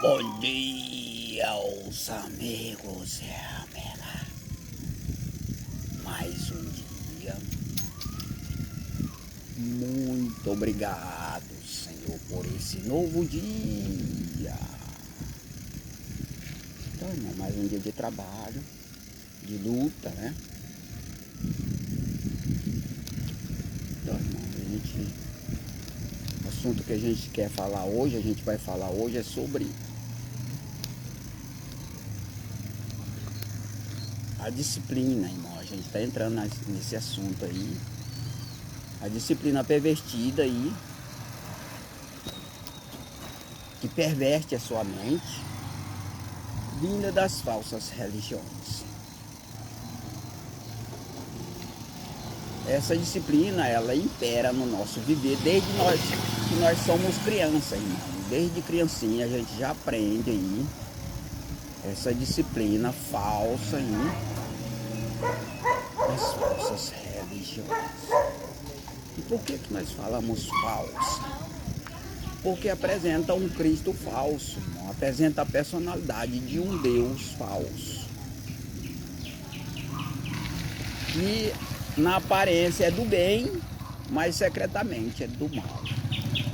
Bom dia, aos amigos e amigas. Mais um dia. Muito obrigado, Senhor, por esse novo dia. Então, irmão, mais um dia de trabalho, de luta, né? Então, irmão, o assunto que a gente quer falar hoje, a gente vai falar hoje é sobre a disciplina, irmão. A gente está entrando nesse assunto aí. A disciplina pervertida aí, que perverte a sua mente, vinda das falsas religiões. Essa disciplina, ela impera no nosso viver desde que nós somos criança, irmão. Desde criancinha a gente já aprende aí essa disciplina falsa aí, das falsas religiões. E por que nós falamos falsa? Porque apresenta um Cristo falso, irmão. Apresenta a personalidade de um Deus falso. Que na aparência é do bem, mas secretamente é do mal.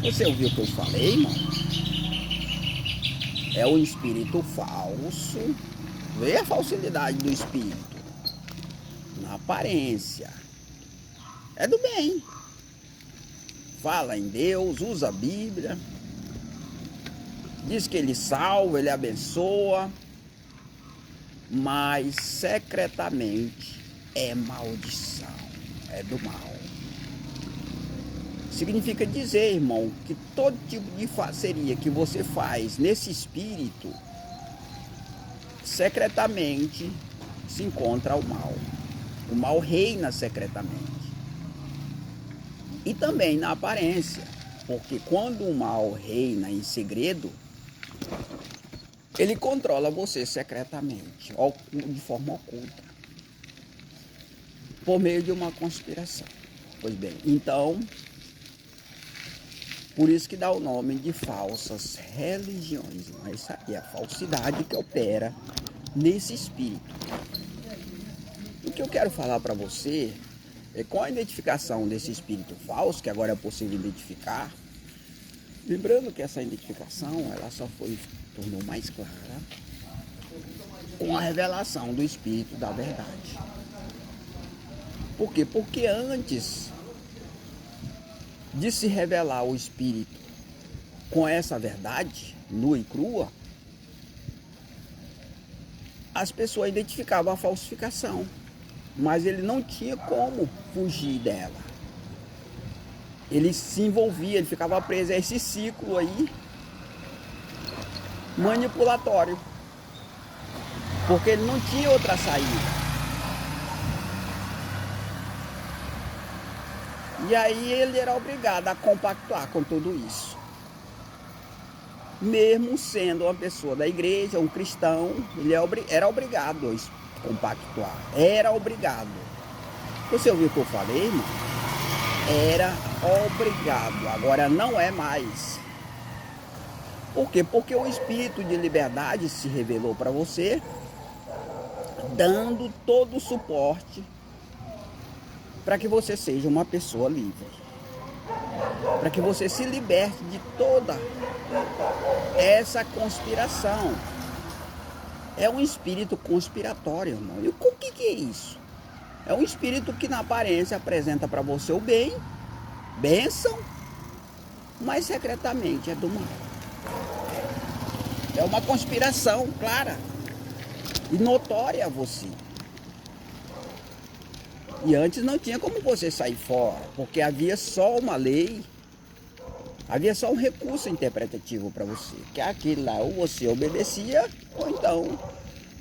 Você ouviu o que eu falei, irmão? É um espírito falso. Vê a falsidade do espírito. Na aparência é do bem. Fala em Deus, usa a Bíblia, diz que ele salva, ele abençoa, mas secretamente é maldição, é do mal. Significa dizer, irmão, que todo tipo de faceria que você faz nesse espírito, secretamente se encontra o mal. O mal reina secretamente. E também na aparência, porque quando o mal reina em segredo, ele controla você secretamente, de forma oculta, por meio de uma conspiração. Pois bem, então, por isso que dá o nome de falsas religiões. Mas isso aí é a falsidade que opera nesse espírito. O que eu quero falar para você é, com a identificação desse espírito falso, que agora é possível identificar, lembrando que essa identificação ela só tornou mais clara com a revelação do Espírito da verdade. Por quê? Porque antes de se revelar o Espírito com essa verdade, nua e crua, as pessoas identificavam a falsificação, mas ele não tinha como fugir dela. Ele se envolvia, ele ficava preso a esse ciclo aí manipulatório, porque ele não tinha outra saída. E aí ele era obrigado a compactuar com tudo isso. Mesmo sendo uma pessoa da igreja, um cristão, ele era obrigado a compactuar. Era obrigado. Você ouviu o que eu falei, irmão? Era obrigado. Agora não é mais. Por quê? Porque o espírito de liberdade se revelou para você, dando todo o suporte para que você seja uma pessoa livre, para que você se liberte de toda essa conspiração. É um espírito conspiratório, irmão. E o que é isso? É um espírito que na aparência apresenta para você o bem, bênção, mas secretamente é do mal. É uma conspiração clara e notória a você. E antes não tinha como você sair fora, porque havia só uma lei, havia só um recurso interpretativo para você, que é aquele lá, ou você obedecia, ou então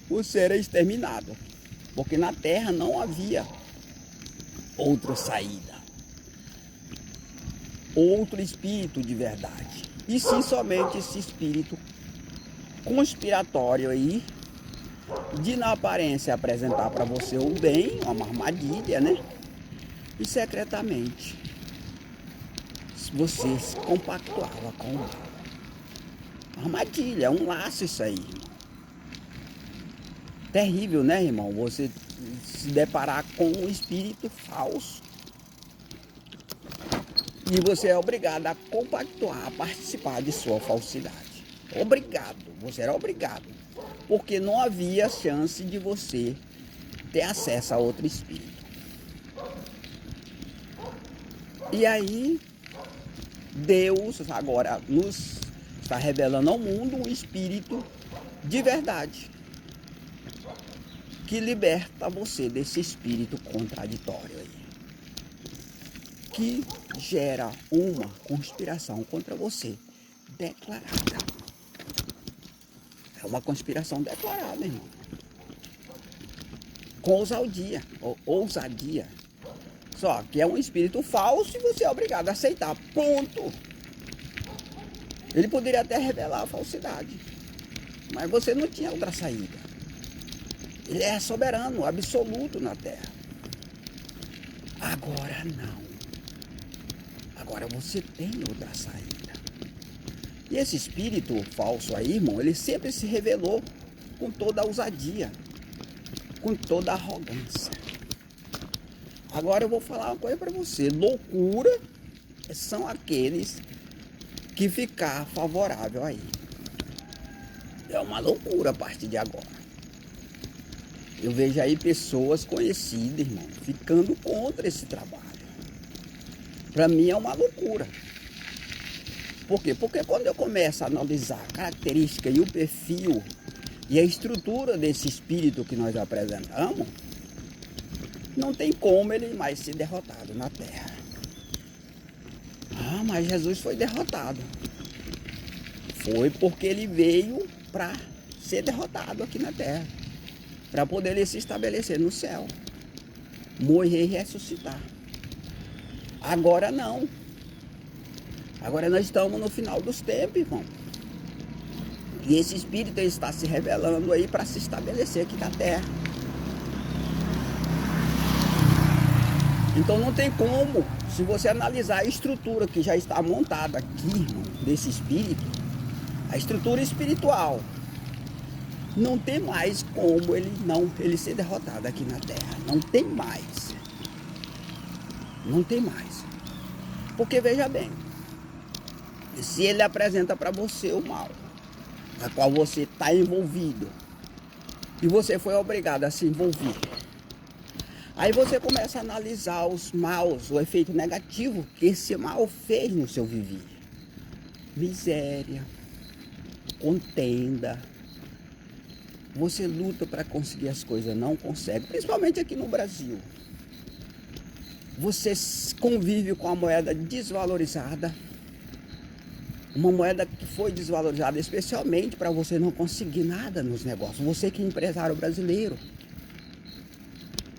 você era exterminado. Porque na terra não havia outra saída, outro espírito de verdade. E sim somente esse espírito conspiratório aí, de na aparência apresentar para você o bem, uma armadilha, né? E secretamente você se compactuava com o mal. Armadilha, é um laço isso aí, irmão. Terrível, né, irmão? Você se deparar com um espírito falso. E você é obrigado a compactuar, a participar de sua falsidade. Obrigado, você era obrigado. Porque não havia chance de você ter acesso a outro espírito. E aí, Deus agora nos está revelando ao mundo um espírito de verdade, que liberta você desse espírito contraditório aí, que gera uma conspiração contra você declarada. É uma conspiração declarada, irmão. Com ousadia. Só que é um espírito falso e você é obrigado a aceitar. Ponto. Ele poderia até revelar a falsidade, mas você não tinha outra saída. Ele é soberano, absoluto na terra. Agora não. Agora você tem outra saída. E esse espírito falso aí, irmão, ele sempre se revelou com toda a ousadia, com toda a arrogância. Agora eu vou falar uma coisa para você. Loucura são aqueles que ficar favorável aí. É uma loucura a partir de agora. Eu vejo aí pessoas conhecidas, irmão, ficando contra esse trabalho. Para mim é uma loucura. Por quê? Porque quando eu começo a analisar a característica e o perfil e a estrutura desse espírito que nós apresentamos, não tem como ele mais ser derrotado na terra. Ah, mas Jesus foi derrotado. Foi porque ele veio para ser derrotado aqui na terra, para poder ele se estabelecer no céu, morrer e ressuscitar. Agora não. Agora nós estamos no final dos tempos, irmão. E esse espírito está se revelando aí para se estabelecer aqui na terra. Então não tem como, se você analisar a estrutura que já está montada aqui, irmão, desse espírito, a estrutura espiritual, não tem mais como ele ser derrotado aqui na terra. Não tem mais. Não tem mais. Porque veja bem, se ele apresenta para você o mal, a qual você está envolvido, e você foi obrigado a se envolver, aí você começa a analisar os maus, o efeito negativo que esse mal fez no seu viver. Miséria, contenda. Você luta para conseguir as coisas, não consegue, principalmente aqui no Brasil. Você convive com a moeda desvalorizada, uma moeda que foi desvalorizada especialmente para você não conseguir nada nos negócios. Você que é empresário brasileiro,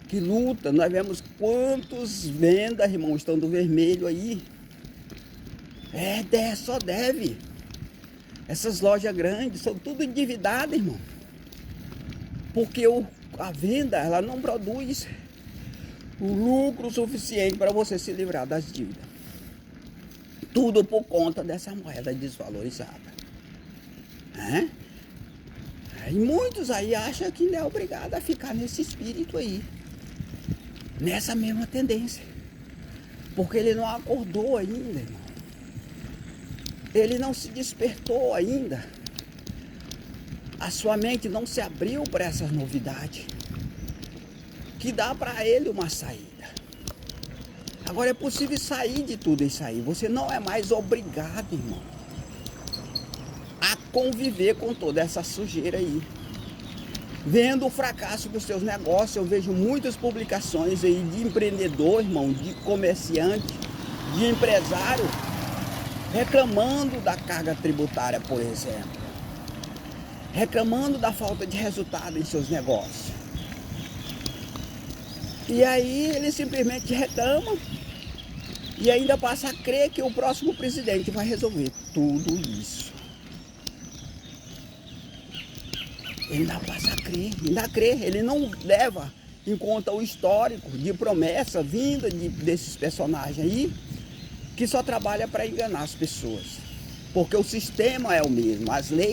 que luta, nós vemos quantos vendas, irmão, estão do vermelho aí. Só deve. Essas lojas grandes são tudo endividadas, irmão. Porque a venda, ela não produz o lucro suficiente para você se livrar das dívidas. Tudo por conta dessa moeda desvalorizada. E muitos aí acham que não é obrigado a ficar nesse espírito aí, nessa mesma tendência, porque ele não acordou ainda, irmão. Ele não se despertou ainda. A sua mente não se abriu para essas novidades, que dá para ele uma saída. Agora é possível sair de tudo isso aí. Você não é mais obrigado, irmão, a conviver com toda essa sujeira aí. Vendo o fracasso dos seus negócios, eu vejo muitas publicações aí de empreendedor, irmão, de comerciante, de empresário, reclamando da carga tributária, por exemplo. Reclamando da falta de resultado em seus negócios. E aí ele simplesmente reclama e ainda passa a crer que o próximo presidente vai resolver tudo isso. Ele ainda passa a crer, ainda crê. Ele não leva em conta o histórico de promessa vinda desses personagens aí, que só trabalha para enganar as pessoas, porque o sistema é o mesmo, as leis